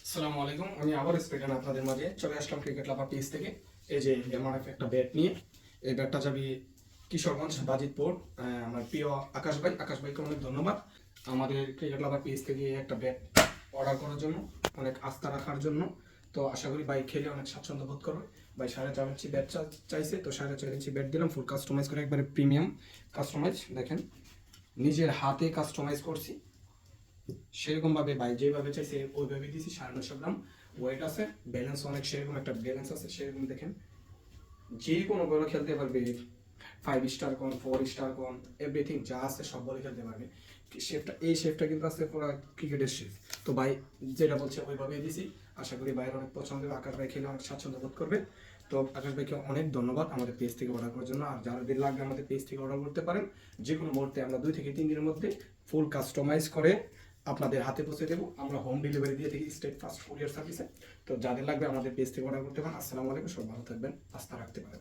আসসালামু আলাইকুম। আমি আবার স্পিকার আপনাদের মাঝে চলে আসলাম ক্রিকেট লাভার পেজ থেকে। এই যে এমন একটা ব্যাট নিয়ে, এই ব্যাটটা যাবে কিশোরগঞ্জ বাজিতপুর। আমার প্রিয় আকাশ ভাইকে অনেক ধন্যবাদ আমাদের ক্রিকেট লাভার পেজ থেকে একটা ব্যাট অর্ডার করার জন্য, অনেক আস্থা রাখার জন্য। তো আশা করি ভাই খেলে অনেক স্বাচ্ছন্দ্য বোধ করবে। ভাই 4.5 ইঞ্চি ব্যাট চাইছে, তো 4.5 ইঞ্চি ব্যাট দিলাম, ফুল কাস্টমাইজ করে, একবারে প্রিমিয়াম কাস্টমাইজ। দেখেন, নিজের হাতে কাস্টমাইজ করছি সেরকমভাবে ভাই যেভাবে চাইছে ওইভাবে দিয়েছি। 950 গ্রাম ওয়েট আছে, ব্যালেন্স অনেক সেরকম একটা ব্যালেন্স আছে সেরকম। দেখেন, যে কোনো বল খেলতে পারবে, 5 স্টার কোন, 4 স্টার কোন, এভরিথিং যা আছে সব বলে খেলতে পারবে। এই শেফটা কিন্তু আছে পুরো ক্রিকেটের শেফ। তো ভাই যেটা বলছে ওইভাবেই দিছি। আশা করি ভাইয়ের অনেক পছন্দ হবে, আকাশ ভাই খেলে অনেক স্বাচ্ছন্দ্য বোধ করবে। তো আকাশ ভাইকে অনেক ধন্যবাদ আমাদের পেজ থেকে অর্ডার করার জন্য। আর যাদের লাগবে আমাদের পেজ থেকে অর্ডার করতে পারেন। যে কোনো মুহূর্তে আমরা 2 থেকে 3 দিনের মধ্যে ফুল কাস্টমাইজ করে আপনাদের হাতে পৌঁছে দেবো। আমরা হোম ডেলিভারি দিয়ে থাকি, স্টেট ফাস্ট কুরিয়ার সার্ভিসে। তো যাদের লাগবে আমাদের পেজ থেকে অর্ডার করতে পারেন। আসসালামু আলাইকুম, সব ভালো থাকবেন, আস্থা রাখতে পারেন।